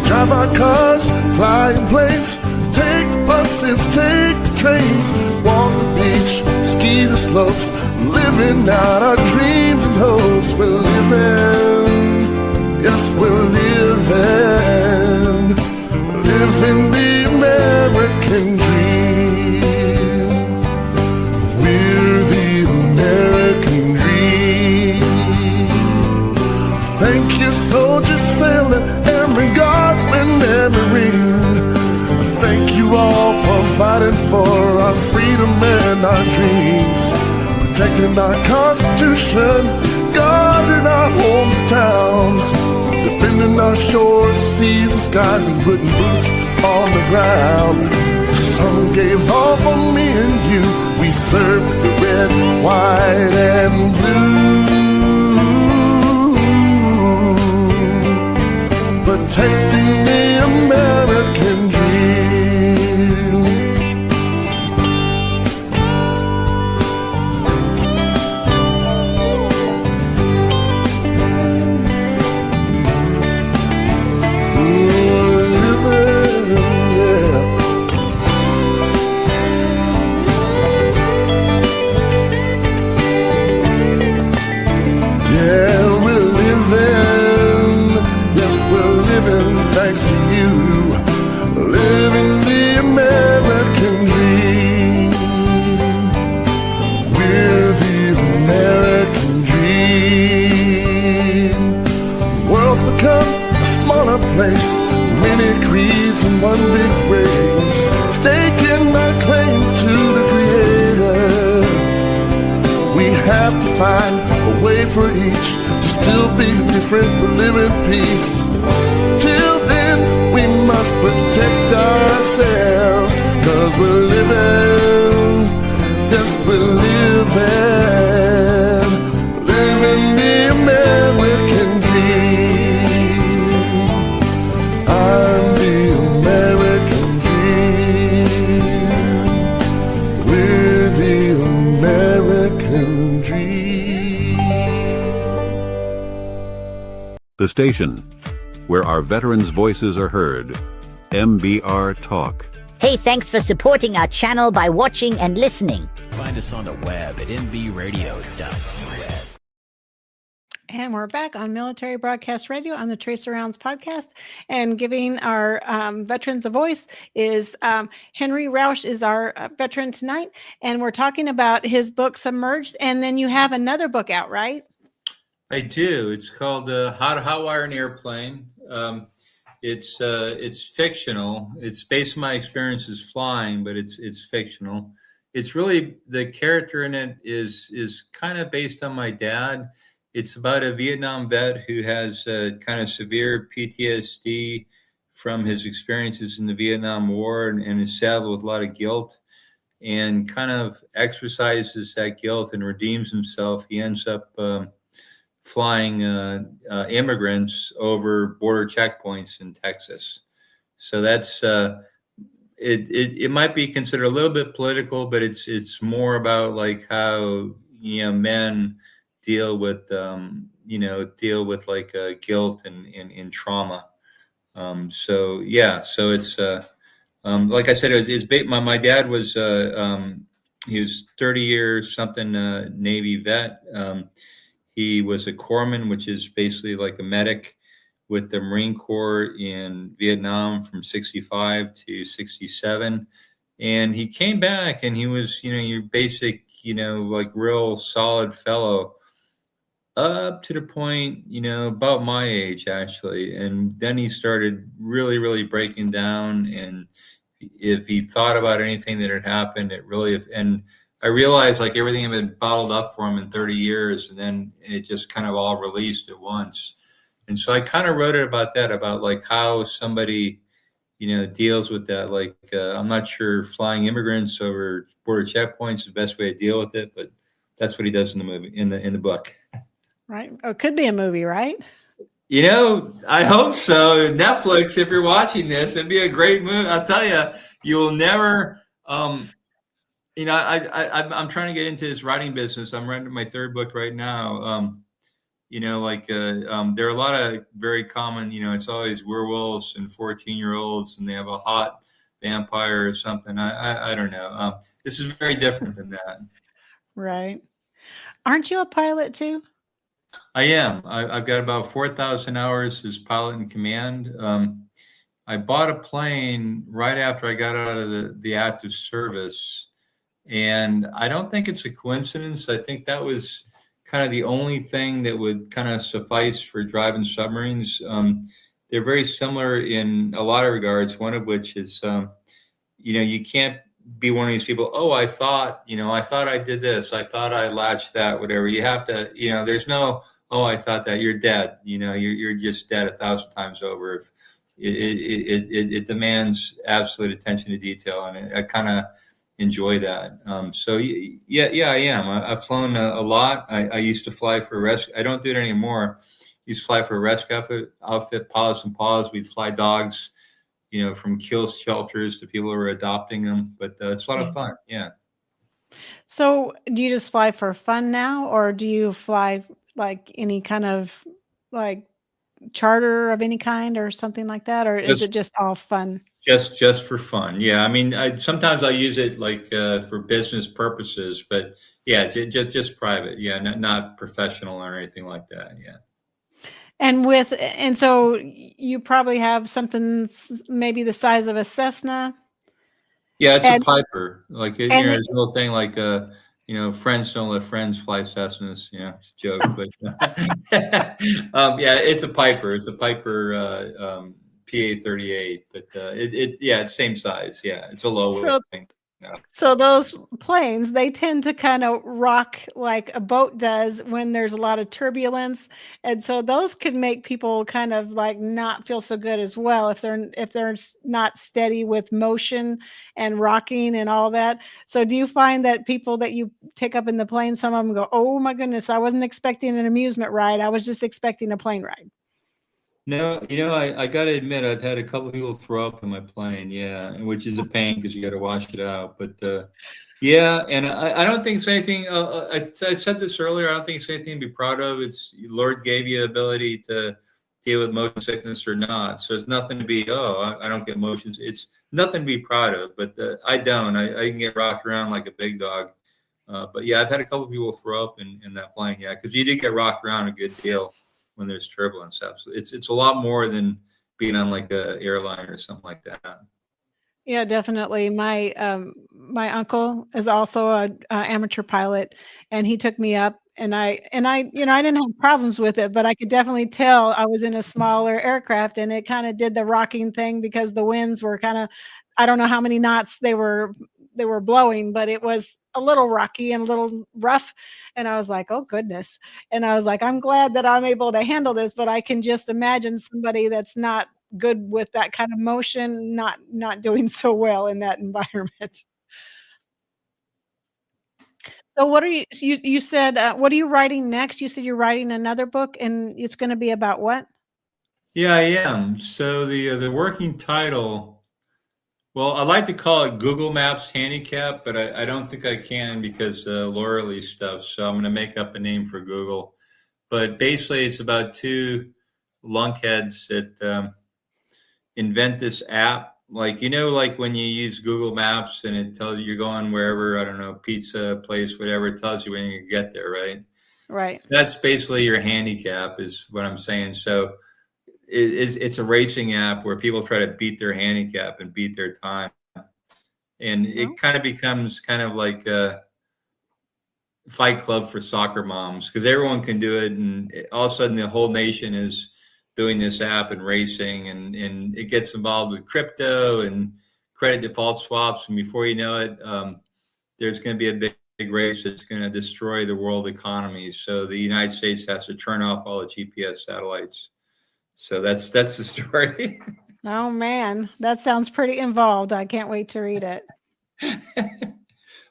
Drive our cars, flying planes, take the buses, take the trains, walk the beach, ski the slopes, living out our dreams and hopes. We're living, yes, we're living the American dream. We're the American dream. Thank you, soldier, sailor, airman, guardsman, and marine. Thank you all for fighting for our freedom and our dreams. Protecting our Constitution, guarding our homes and towns, defending our shores, seas and skies, and putting boots on the ground. Some gave all for me and you. We served the red, white, and blue. Protecting the American dream. Thanks to you, living the American dream. We're the American dream. The world's become a smaller place, many creeds and one big race, staking our claim to the Creator. We have to find a way for each to still be different but live in peace. Till then, we must protect ourselves, 'cause we're living, yes, we're living the American dream. I'm the American dream. We're the American dream. The station where our veterans' voices are heard. MBR Talk. Hey, thanks for supporting our channel by watching and listening. Find us on the web at mbradio.net. And we're back on Military Broadcast Radio on the Tracer Rounds podcast, and giving our veterans a voice is Henry Rausch is our veteran tonight, and we're talking about his book Submerged, and then you have another book out, right? I do. It's called How to Hotwire an Airplane. It's fictional. It's based on my experiences flying, but it's fictional. It's really, the character in it is kind of based on my dad. It's about a Vietnam vet who has kind of severe PTSD from his experiences in the Vietnam War, and is saddled with a lot of guilt, and kind of exercises that guilt and redeems himself. He ends up flying immigrants over border checkpoints in Texas. So that's it might be considered a little bit political, but it's more about like how men deal with like guilt and trauma. So it's like I said, my dad was he was 30 years something Navy vet. He was a corpsman, which is basically like a medic with the Marine Corps in Vietnam from 65 to 67. And he came back and he was, your basic, like real solid fellow up to the point, about my age actually. And then he started really, really breaking down. And if he thought about anything that had happened, and I realized like everything had been bottled up for him in 30 years, and then it just kind of all released at once. And so I kind of wrote it about that, about like how somebody, deals with that. Like, I'm not sure flying immigrants over border checkpoints is the best way to deal with it, but that's what he does in the movie, in the book. Right. Or it could be a movie, right? I hope so. Netflix, if you're watching this, it'd be a great movie. I'll tell you, you'll never, I'm trying to get into this writing business. I'm writing my third book right now. There are a lot of very common, it's always werewolves and 14-year-olds, and they have a hot vampire or something. I don't know. This is very different than that. Right. Aren't you a pilot too? I am. I've got about 4,000 hours as pilot in command. I bought a plane right after I got out of the active service. And I don't think it's a coincidence. I think that was kind of the only thing that would kind of suffice for driving submarines. They're very similar in a lot of regards, one of which is, you can't be one of these people, oh, I thought I did this. I thought I latched that, whatever. You have to, there's no, oh, I thought that. You're dead. You're just dead 1,000 times over. If it demands absolute attention to detail. And I kind of enjoy that. Yeah, I am. I've flown a lot. I used to fly for rescue. I don't do it anymore. Used to fly for a rescue outfit, pilots and paws. We'd fly dogs, from kill shelters to people who are adopting them. But it's a lot of fun. Yeah. So do you just fly for fun now, or do you fly like any kind of like charter of any kind or something like that? Or is it just all fun? Just for fun. Yeah. I mean, sometimes I use it like for business purposes, but yeah, just private. Yeah. Not professional or anything like that. Yeah. And so you probably have something maybe the size of a Cessna. Yeah, it's a Piper. Like, there's the- no thing like, friends don't let friends fly Cessnas. It's a joke, but yeah, it's a Piper. It's a Piper PA-38, but it's same size. Yeah, it's a low wing thing. Yeah. So those planes, they tend to kind of rock like a boat does when there's a lot of turbulence. And so those could make people kind of like not feel so good as well if they're not steady with motion and rocking and all that. So do you find that people that you take up in the plane, some of them go, "Oh my goodness, I wasn't expecting an amusement ride. I was just expecting a plane ride." No, I got to admit, I've had a couple people throw up in my plane, yeah, which is a pain because you got to wash it out. But yeah, and I don't think it's anything. I said this earlier. I don't think it's anything to be proud of. It's Lord gave you the ability to deal with motion sickness or not. So it's nothing to be. Oh, I don't get motions. It's nothing to be proud of. But I don't. I can get rocked around like a big dog. But yeah, I've had a couple people throw up in that plane. Yeah, because you did get rocked around a good deal when there's turbulence. Absolutely. It's a lot more than being on like a airline or something like that. Yeah, definitely. My uncle is also a amateur pilot, and he took me up, and I I didn't have problems with it, but I could definitely tell I was in a smaller aircraft, and it kind of did the rocking thing because the winds were kind of, I don't know how many knots they were blowing, but it was a little rocky and a little rough. And I was like, oh goodness. And I was like, I'm glad that I'm able to handle this, but I can just imagine somebody that's not good with that kind of motion, not doing so well in that environment. So what are you said, what are you writing next? You said you're writing another book, and it's going to be about what? Yeah, I am. So the working title, well, I like to call it Google Maps Handicap, but I don't think I can because lawyerly stuff. So I'm going to make up a name for Google. But basically, it's about two lunkheads that invent this app. Like, like when you use Google Maps and it tells you you're going wherever, I don't know, pizza place, whatever, it tells you when you get there, right? Right. So that's basically your handicap is what I'm saying. So it's a racing app where people try to beat their handicap and beat their time. And it kind of becomes kind of like a Fight Club for soccer moms because everyone can do it. And all of a sudden the whole nation is doing this app and racing, and it gets involved with crypto and credit default swaps. And before you know it, there's going to be a big race that's going to destroy the world economy. So the United States has to turn off all the GPS satellites. So that's the story. Oh man, that sounds pretty involved. I can't wait to read it.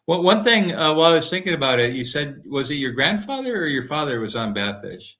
Well, one thing while I was thinking about it, you said, was it your grandfather or your father was on Badfish?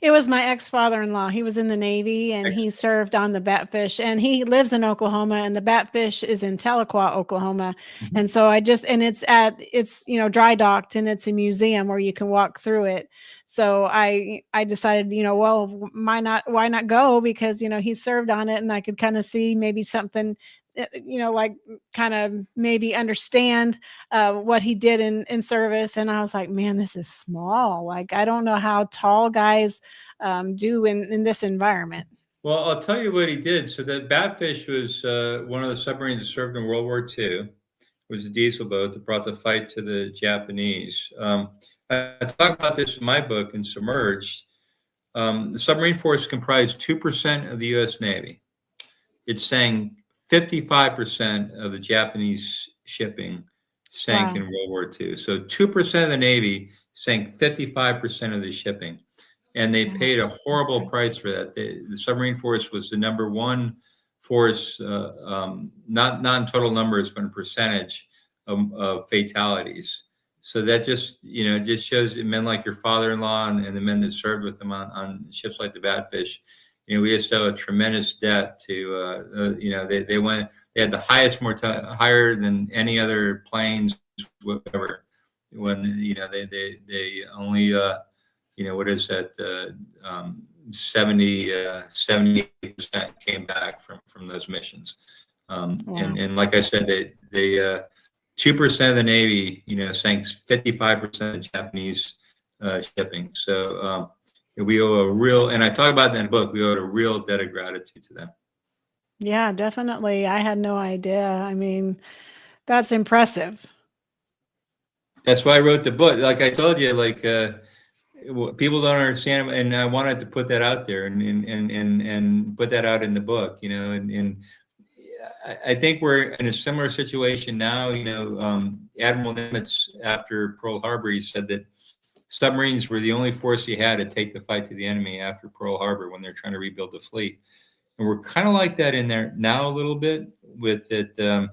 It was my ex-father-in-law. He was in the Navy and he served on the Batfish, and he lives in Oklahoma, and the Batfish is in Tahlequah, Oklahoma. Mhm. And so it's dry docked, and it's a museum where you can walk through it. So I decided, well, why not go? Because, he served on it and I could kind of see maybe something, like kind of maybe understand what he did in service. And I was like, man, this is small. Like, I don't know how tall guys do in this environment. Well, I'll tell you what he did. So the Batfish was one of the submarines that served in World War II. It was a diesel boat that brought the fight to the Japanese. I talk about this in my book, in Submerged. The submarine force comprised 2% of the U.S. Navy. It sank 55% of the Japanese shipping sank Wow. in World War II. So 2% of the Navy sank 55% of the shipping. And they paid a horrible price for that. The submarine force was the number one force, not in total numbers, but in percentage of fatalities. So that just shows men like your father-in-law and the men that served with them on ships like the Batfish. We just owe a tremendous debt to, they had the highest mortality, higher than any other planes, whatever. When, they only, what is that? 78% came back from those missions. Wow. And like I said, they 2% of the Navy, sank 55% of the Japanese shipping. So we owe a real, and I talk about that in the book, we owe a real debt of gratitude to them. Yeah, definitely. I had no idea. I mean, that's impressive. That's why I wrote the book. Like I told you, people don't understand, and I wanted to put that out there and put that out in the book, and I think we're in a similar situation now. Admiral Nimitz, after Pearl Harbor, he said that submarines were the only force he had to take the fight to the enemy after Pearl Harbor when they're trying to rebuild the fleet. And we're kind of like that in there now a little bit with it. There's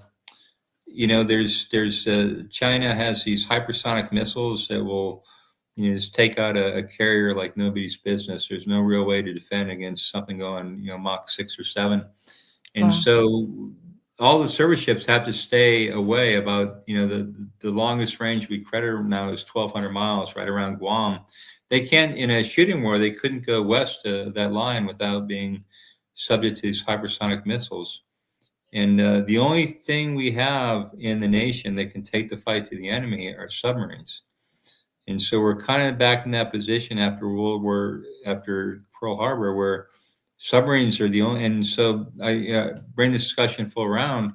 China has these hypersonic missiles that will, just take out a carrier like nobody's business. There's no real way to defend against something going, Mach 6 or 7. And Wow. So all the service ships have to stay away about, the longest range we credit now is 1,200 miles right around Guam. They can't, in a shooting war, they couldn't go west of that line without being subject to these hypersonic missiles. And the only thing we have in the nation that can take the fight to the enemy are submarines. And so we're kind of back in that position after Pearl Harbor, where submarines are the only, and so I bring the discussion full around.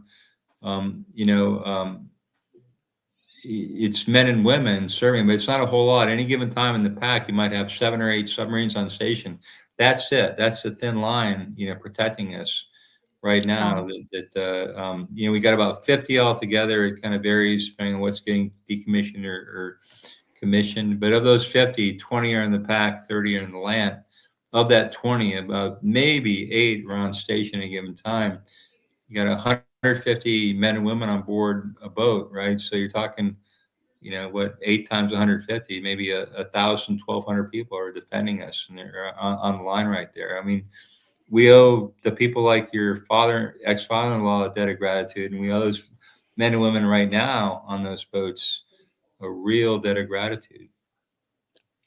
It's men and women serving, but it's not a whole lot. Any given time in the pack, you might have 7 or 8 submarines on station. That's it. That's the thin line, protecting us right now. Wow. We got about 50 altogether. It kind of varies depending on what's getting decommissioned or commissioned. But of those 50, 20 are in the pack, 30 are in the land. Of that 20, about maybe 8 are on station at a given time. You got 150 men and women on board a boat, right? So you're talking, 8 times 150, maybe 1,000, 1,200 people are defending us, and they're on the line right there. I mean, we owe the people like your ex-father-in-law a debt of gratitude, and we owe those men and women right now on those boats a real debt of gratitude.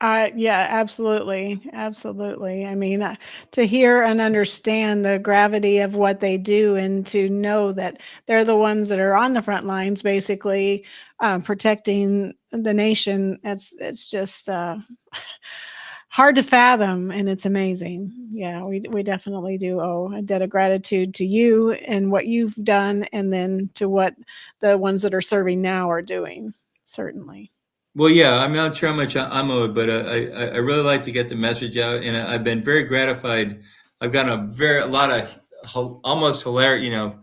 Yeah, absolutely. Absolutely. I mean, to hear and understand the gravity of what they do and to know that they're the ones that are on the front lines, basically protecting the nation. It's just hard to fathom, and it's amazing. Yeah, we definitely do owe a debt of gratitude to you and what you've done, and then to what the ones that are serving now are doing. Certainly. Well, yeah, I'm not sure how much I'm owed, but I really like to get the message out, and I've been very gratified. I've gotten a lot of almost hilarious,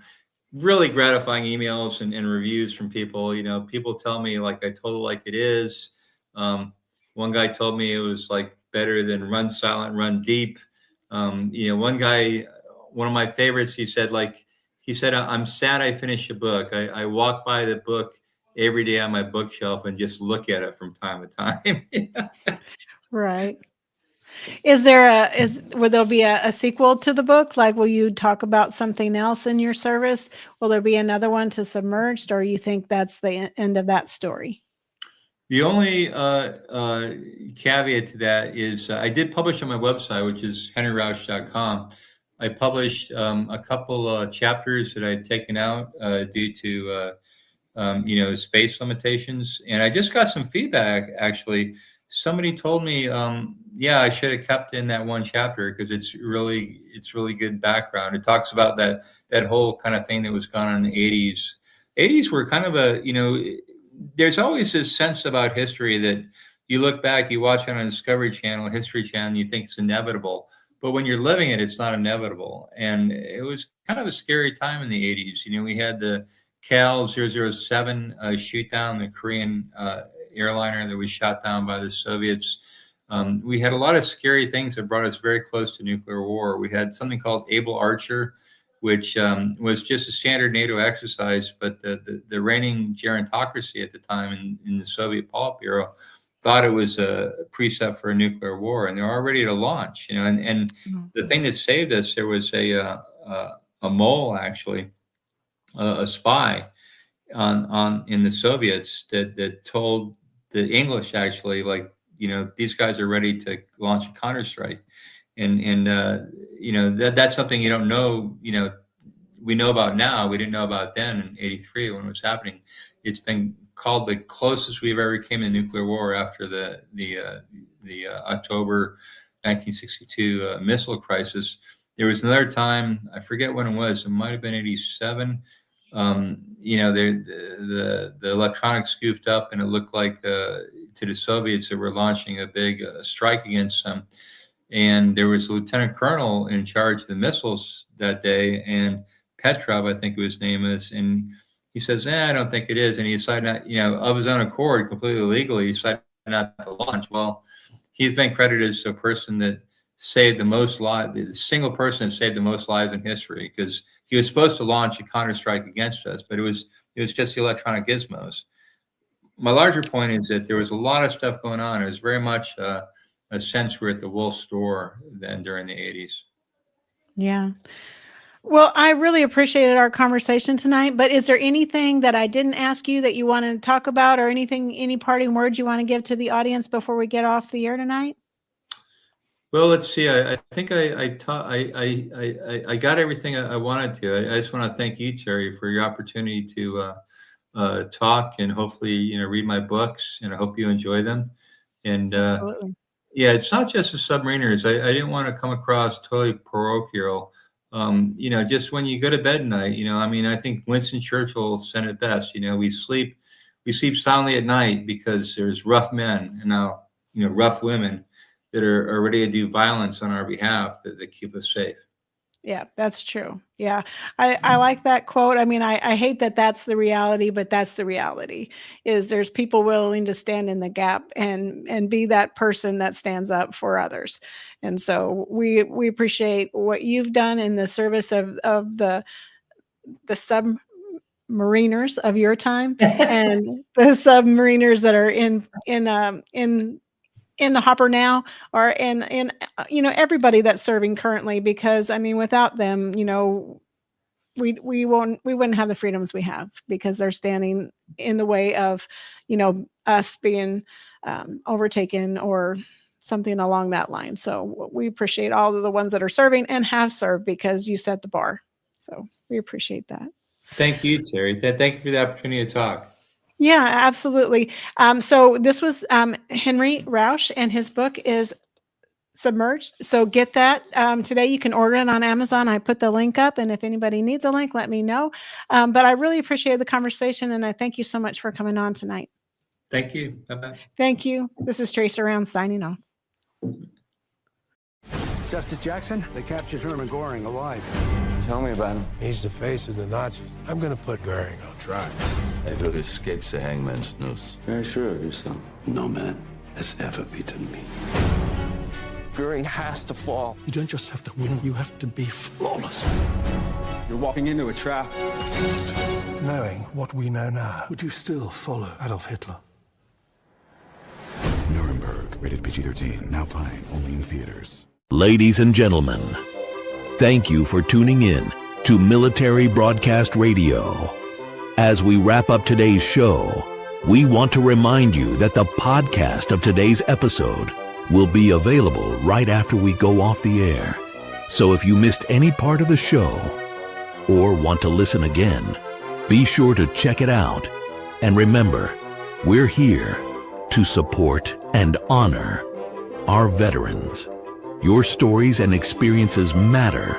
really gratifying emails and reviews from people. People tell me like I told it like it is. One guy told me it was like better than Run Silent, Run Deep. One guy, one of my favorites, he said, I'm sad I finished a book. I walk by the book every day on my bookshelf and just look at it from time to time. Right. Will there be a sequel to the book? Like, will you talk about something else in your service? Will there be another one to Submerged, or you think that's the end of that story? The only caveat to that is I did publish on my website, which is henryrausch.com. I published a couple chapters that I had taken out due to space limitations, and I just got some feedback. Actually, somebody told me, I should have kept in that one chapter because it's really good background. It talks about that whole kind of thing that was going on in the 80s. 80s were kind of there's always this sense about history that you look back, you watch it on Discovery Channel, History Channel, you think it's inevitable. But when you're living it, it's not inevitable. And it was kind of a scary time in the 80s. We had the Cal 007 shoot down, the Korean airliner that was shot down by the Soviets. We had a lot of scary things that brought us very close to nuclear war. We had something called Able Archer, which was just a standard NATO exercise, but the reigning gerontocracy at the time in the Soviet Politburo thought it was a precept for a nuclear war, and they're all ready to launch. And the thing that saved us, there was a mole, actually, a spy in the Soviets that told the English, actually, like, these guys are ready to launch a counterstrike. And that's something you don't know, we know about now. We didn't know about then in 83 when it was happening. It's been called the closest we've ever came to nuclear war after the October 1962 missile crisis. There was another time, I forget when it was, it might have been 87. The electronics goofed up, and it looked like to the Soviets that were launching a big strike against them. And there was a lieutenant colonel in charge of the missiles that day, and Petrov, I think his name is, and he says, I don't think it is. And he decided not, of his own accord, completely legally, he decided not to launch. Well, he's been credited as a person that saved the most lives, the single person that saved the most lives in history, because he was supposed to launch a counterstrike against us, but it was just the electronic gizmos. My larger point is that there was a lot of stuff going on. It was very much a sense we're at the Wolf store then during the 80s. Yeah. Well, I really appreciated our conversation tonight, but is there anything that I didn't ask you that you want to talk about, or any parting words you want to give to the audience before we get off the air tonight? Well, let's see. I think I got everything I wanted to. I just want to thank you, Terry, for your opportunity to talk and hopefully, read my books, and I hope you enjoy them. And Absolutely. Yeah, it's not just the submariners. I didn't want to come across totally parochial. Just when you go to bed at night, I think Winston Churchill said it best. We sleep soundly at night because there's rough men and now, rough women that are ready to do violence on our behalf that keep us safe. Yeah, that's true. Yeah. I like that quote. I hate that that's the reality, but that's the reality, is there's people willing to stand in the gap and be that person that stands up for others. And so we appreciate what you've done in the service of the submariners of your time and the submariners that are in the hopper now, or in everybody that's serving currently, because without them, we wouldn't have the freedoms we have, because they're standing in the way of us being overtaken or something along that line. So we appreciate all of the ones that are serving and have served, because you set the bar. So we appreciate that. Thank you, Terry. Thank you for the opportunity to talk. Yeah, absolutely. So this was Henry Rausch, and his book is Submerged. So get that today. You can order it on Amazon. I put the link up, and if anybody needs a link, let me know. But I really appreciate the conversation, and I thank you so much for coming on tonight. Thank you. Bye-bye. Thank you. This is Tracer Round signing off. Justice Jackson, they captured Hermann Goring alive. Tell me about him. He's the face of the Nazis. I'm going to put Goering on trial. Never escapes the hangman's noose. Very sure of yourself. No man has ever beaten me. Goering has to fall. You don't just have to win, you have to be flawless. You're walking into a trap. Knowing what we know now, would you still follow Adolf Hitler? Nuremberg. Rated PG-13, now playing only in theaters. Ladies and gentlemen, thank you for tuning in to Military Broadcast Radio. As we wrap up today's show, we want to remind you that the podcast of today's episode will be available right after we go off the air. So if you missed any part of the show or want to listen again, be sure to check it out. And remember, we're here to support and honor our veterans. Your stories and experiences matter,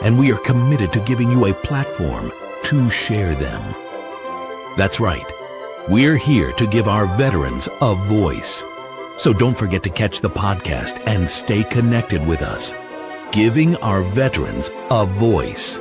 and we are committed to giving you a platform to share them. That's right. We're here to give our veterans a voice. So don't forget to catch the podcast and stay connected with us. Giving our veterans a voice.